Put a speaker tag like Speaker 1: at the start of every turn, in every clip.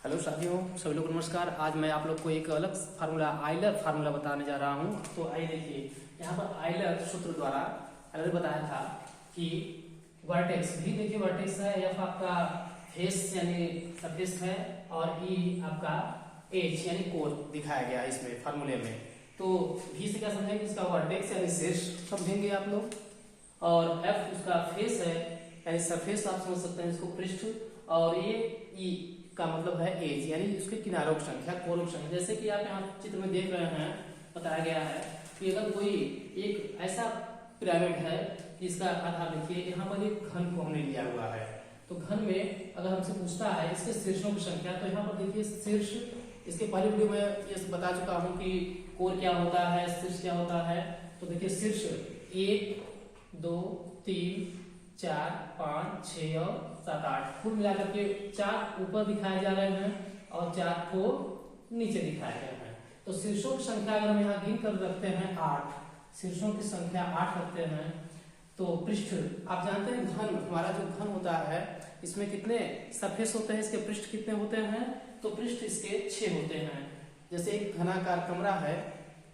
Speaker 1: Hello साथियों, सभी लोग नमस्कार। आज मैं आप लोग को एक अलग फार्मूला आइलर फार्मूला बताने जा रहा हूं। तो आइए देखिए, यहाँ पर आइलर सूत्र द्वारा आइलर बताया था कि वर्टेक्स भी देखिए वर्टेक्स है, एफ आपका फेस यानी सरफेस है और ई आपका एच यानी कोर दिखाया गया है इसमें फार्मूले में। तो भी से क्या समझेंगे, इसका वर्टेक्स यानी शीर्ष समझेंगे आप लोग, और एफ उसका फेस है यानी सरफेस आप समझ सकते हैं इसको, पृष्ठ, और ये ई का मतलब है एज यानी उसके किनारों की संख्या, कोरों की संख्या। जैसे कि आप यहाँ चित्र में देख रहे हैं, बताया गया है कि अगर कोई एक ऐसा पिरामिड है जिसका आधार देखिए, यहाँ पर एक घन को हमने लिया हुआ है। तो घन में अगर हमसे पूछता है इसके शीर्षों की संख्या, तो यहाँ पर देखिए शीर्ष, इसके पहले वीडियो में ये बता चुका हूँ कि कोर क्या होता है, शीर्ष क्या होता है। तो देखिए शीर्ष 1 2 3 4 5 6 और 7 8 कुल मिलाकर के 4 ऊपर दिखाए जा रहे हैं और 4 को नीचे दिखाए गए हैं। तो शीर्षों की संख्या अगर हम यहाँ गिन कर रखते हैं 8, शीर्षों की संख्या 8 रखते हैं। तो पृष्ठ आप जानते हैं, घन, हमारा जो घन होता है इसमें कितने सरफेस होते हैं, इसके पृष्ठ कितने होते हैं, तो पृष्ठ इसके 6 होते हैं। जैसे एक घनाकार कमरा है,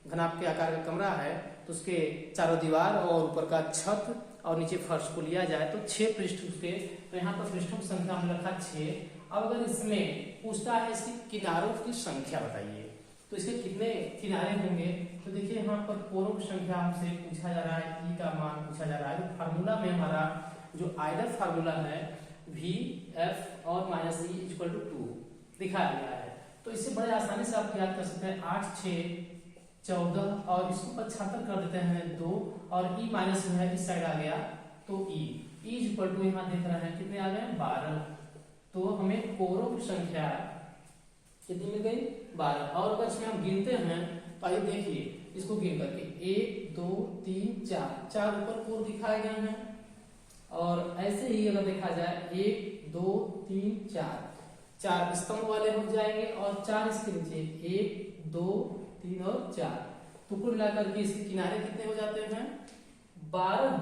Speaker 1: घनाभ के आकार का कमरा है, तो उसके चारों दीवार और ऊपर का छत और नीचे फर्श को लिया जाए तो 6 पृष्ठ उसके। तो यहाँ पर पृष्ठों की संख्या हमने रखा 6। अब अगर इसमें पूछता है इसकी किनारों की संख्या बताइए, तो इसके कितने किनारे होंगे, तो देखिए यहाँ पर कोरों की संख्या हमसे पूछा जा रहा है, ई का मान पूछा जा रहा है। तो फार्मूला में हमारा जो आइलर फार्मूला है वी एफ और माइनस ई इक्वल टू 2 दिखाया गया है। तो इससे बड़े आसानी से आप याद कर सकते हैं, 8 6 14 और इसको 75 कर देते हैं 2, और ई माइनस में है इस साइड आ गया तो ई इक्वल टू यहाँ देख रहे हैं कितने आ गए 12। तो हमें कोरों की संख्या कितनी मिल गई 12। और अगर इसमें हम गिनते हैं तो आइए देखिए इसको गिन करके 1 2 3 4 ऊपर कोर दिखाए गए हैं, और ऐसे ही अगर देखा जाए 1 2 3 4 स्तंभ वाले हो जाएंगे और 4 इसके नीचे 1 2 3 और 4। तो कुल मिलाकर के इसके किनारे कितने हो जाते हैं 12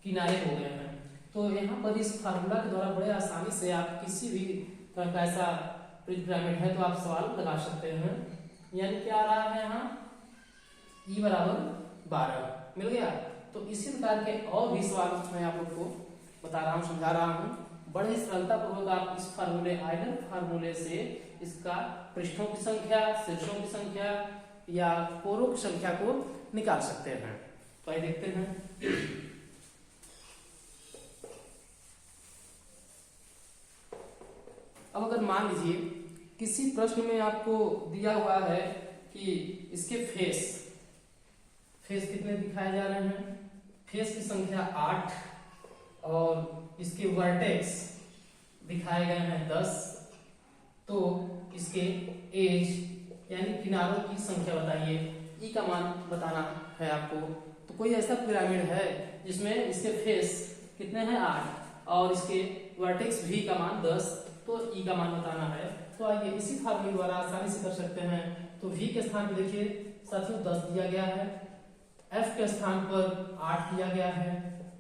Speaker 1: किनारे हो गए हैं। तो यहाँ पर इस फार्मूला के द्वारा बड़े आसानी से आप किसी भी तरह का ऐसा पिरामिड है तो आप सवाल लगा सकते हैं। यानी क्या आ रहा है यहाँ ई बराबर 12 मिल गया। तो इसी प्रकार के और भी सवाल मैं आप लोग को बता रहा हूँ, समझा रहा हूँ। बड़े ही सरलता पूर्वक आप इस फार्मूले आइलर फार्मूले से इसका पृष्ठों की संख्या, शीर्षों की संख्या या कोरों की संख्या को निकाल सकते हैं। तो आइए देखते हैं। अब अगर मान लीजिए किसी प्रश्न में आपको दिया हुआ है कि इसके फेस कितने दिखाए जा रहे हैं, फेस की संख्या 8 और इसके वर्टेक्स दिखाए गए हैं 10, तो इसके एज यानी किनारों की संख्या बताइए, ई का मान बताना है आपको। तो कोई ऐसा पिरामिड है जिसमें इसके फेस कितने हैं 8 और इसके वर्टेक्स भी का मान 10, तो ई का मान बताना है। तो आइए इसी फार्मूले द्वारा आसानी से कर सकते हैं। तो v के स्थान पर देखिए साथियों 10 दिया गया है, f के स्थान पर 8 दिया गया है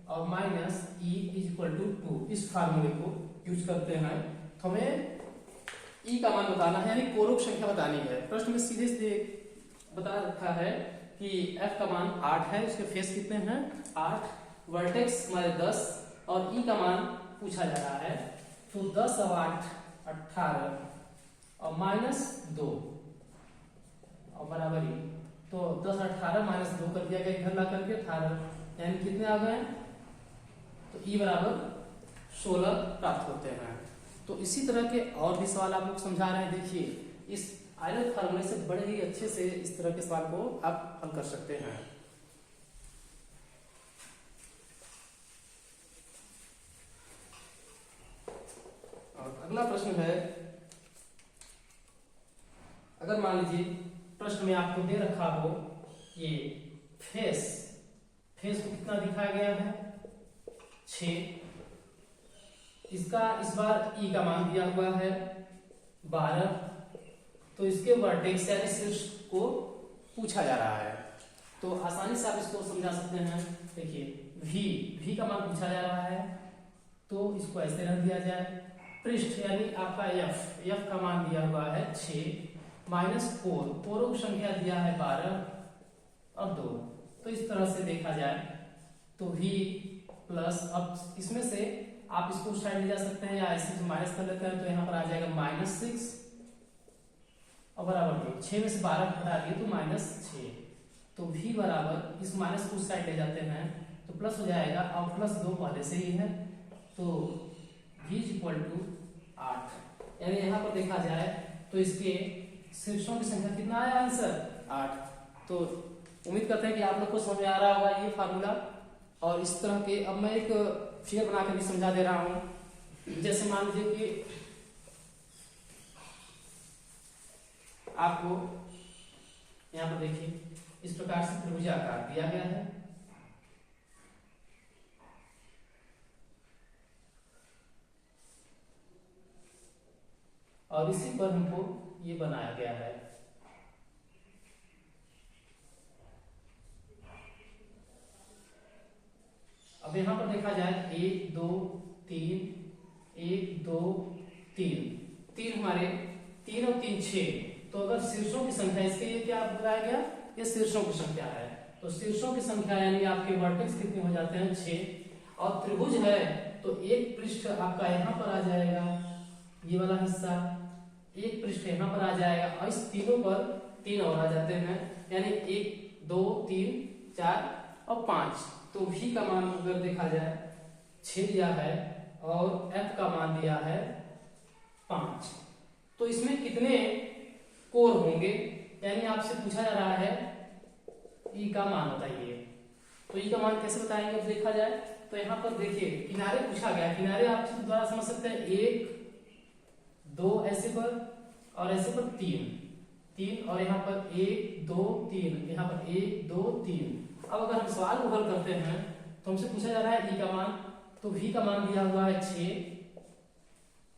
Speaker 1: और माइनस ई इक्वल टू 2। इस फार्मूले को यूज करते हैं तो हमें ई का मान बताना है, यानी कोरों की संख्या बतानी है। प्रश्न में सीधे सीधे बता रखा है कि f का मान 8 है, उसके फेस कितने हैं 8, वर्टेक्स हमारे 10 और ई का मान पूछा जा रहा है। तो 10 और 8 18 और माइनस 2 और बराबरी, तो 10 18 माइनस 2 कर दिया गया इधर ला करके 18, यानी कितने आ गए, तो ई बराबर 16 प्राप्त होते हैं। तो इसी तरह के और भी सवाल आप लोग समझा रहे हैं। देखिए इस आइलर फार्मूले से बड़े ही अच्छे से इस तरह के सवाल को आप हल कर सकते हैं। और अगला प्रश्न है, अगर मान लीजिए प्रश्न में आपको दे रखा हो ये फेस को कितना दिखाया गया है 6, इसका इस बार ई का मान दिया हुआ है 12, तो इसके वर्टेक्स यानी शीर्ष को पूछा जा रहा है। तो आसानी से आप इसको समझा सकते हैं। देखिए v का मान पूछा जा रहा है, तो इसको ऐसे रख दिया जाए पृष्ठ यानी आपका एफ का मान दिया हुआ है 6 माइनस 4, कोरों की संख्या दिया है 12 और 2। तो इस तरह से देखा जाए तो v प्लस, अब इसमें से आप इसको उस साइड ले जा सकते हैं या ऐसे माइनस कर लेते हैं, तो यहाँ पर आ जाएगा -6 और बराबर 2। 6 में से 12 घटा दिए तो -6, तो v बराबर इस माइनस को उस साइड ले जाते हैं तो प्लस हो जाएगा, और +2 पहले से ही है तो v = 8। यानी यहाँ पर देखा जाए तो इसके शीर्षों की संख्या कितना आया आंसर 8। तो उम्मीद करते हैं कि आप लोग को समझ में आ रहा होगा ये फार्मूला। और इस तरह के अब मैं एक फिगर बना के भी समझा दे रहा हूं। जैसे मान लीजिए कि आपको यहाँ पर देखिए इस प्रकार से त्रिभुजाकार दिया गया है, और इसी पर हमको ये बनाया गया है। अब यहां पर देखा जाए 1 2 3, 1 2 3 हमारे 3 और 3 6। तो अगर शीर्षों की संख्या, इसके लिए क्या बताया गया, ये शीर्षों की संख्या है, तो शीर्षों की संख्या यानी आपके वर्टेक्स कितने हो जाते हैं 6। और त्रिभुज है तो एक पृष्ठ आपका यहाँ पर आ जाएगा, ये वाला हिस्सा, एक पृष्ठ यहाँ पर आ जाएगा, और इस तीनों पर 3 और आ जाते हैं, यानी 1 2 3 4 और 5। तो v का मान अगर देखा जाए 6 दिया है और f का मान दिया है 5। तो इसमें कितने कोर होंगे, यानी आपसे पूछा जा रहा है e का मान बताइए। तो e का मान कैसे बताएंगे, अब देखा जाए तो यहाँ पर देखिए किनारे पूछा गया, किनारे आप द्वारा समझ सकते हैं 1 2 ऐसे पर और ऐसे पर 3 और यहाँ पर 1 2 3, यहाँ पर 1 2 3। अब अगर हम सवाल को हल करते हैं तो हमसे पूछा जा रहा है e का मान, तो v का मान दिया हुआ है 6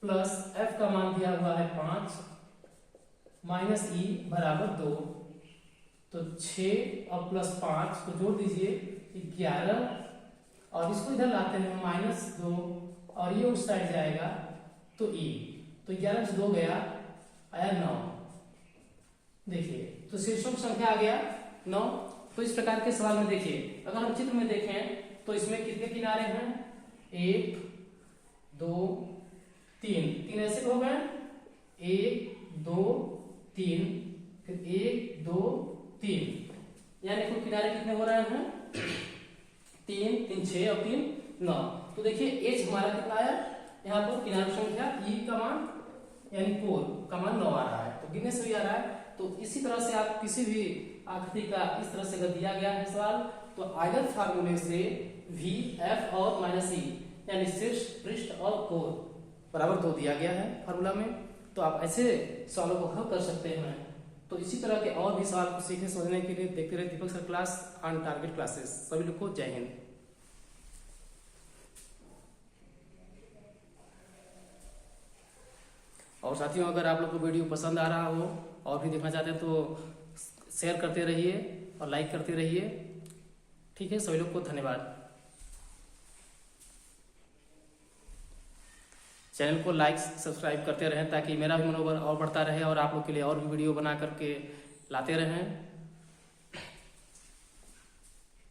Speaker 1: प्लस f का मान दिया हुआ है 5 माइनस e बराबर 2। तो 6 और +5 को जोड़ दीजिए 11, और इसको इधर लाते हैं -2 और ये उस साइड जाएगा तो e, तो 11 से 2 गया, आया 9। देखिए तो शीर्षों की संख्या आ गया 9। तो इस प्रकार के सवाल में देखिए अगर हम चित्र में देखें तो इसमें कितने किनारे हैं, 1 2 3 ऐसे हो गए, 1 2 3 फिर 1 2 3, यानी कुल किनारे कितने हो रहे हैं 3 3 6 और 3 9। तो देखिए h हमारा कितना आया, यहाँ पर किनारों की संख्या, e का मान यानी कोर का मान 9 आ रहा है, तो गिनने से भी आ रहा है। तो इसी तरह से आप किसी भी आकृति का इस तरह से अगर दिया गया है सवाल, तो आइलर फार्मूले से v f और -e यानी शीर्ष पृष्ठ और कोर बराबर 2 दिया गया है फार्मूला में। तो आप ऐसे सवालों को हल कर सकते हैं। तो इसी तरह के और भी सवाल को सीखने समझने के लिए देखते रहे Deepak sir class on target classes. सभी लोग को जय हिंद। और साथियों अगर आप लोग को वीडियो पसंद आ रहा हो और भी देखना चाहते हैं तो शेयर करते रहिए और लाइक करते रहिए। ठीक है, सभी लोग को धन्यवाद। चैनल को लाइक सब्सक्राइब करते रहें ताकि मेरा भी मनोबल और बढ़ता रहे और आप लोग के लिए और भी वीडियो बना करके लाते रहें।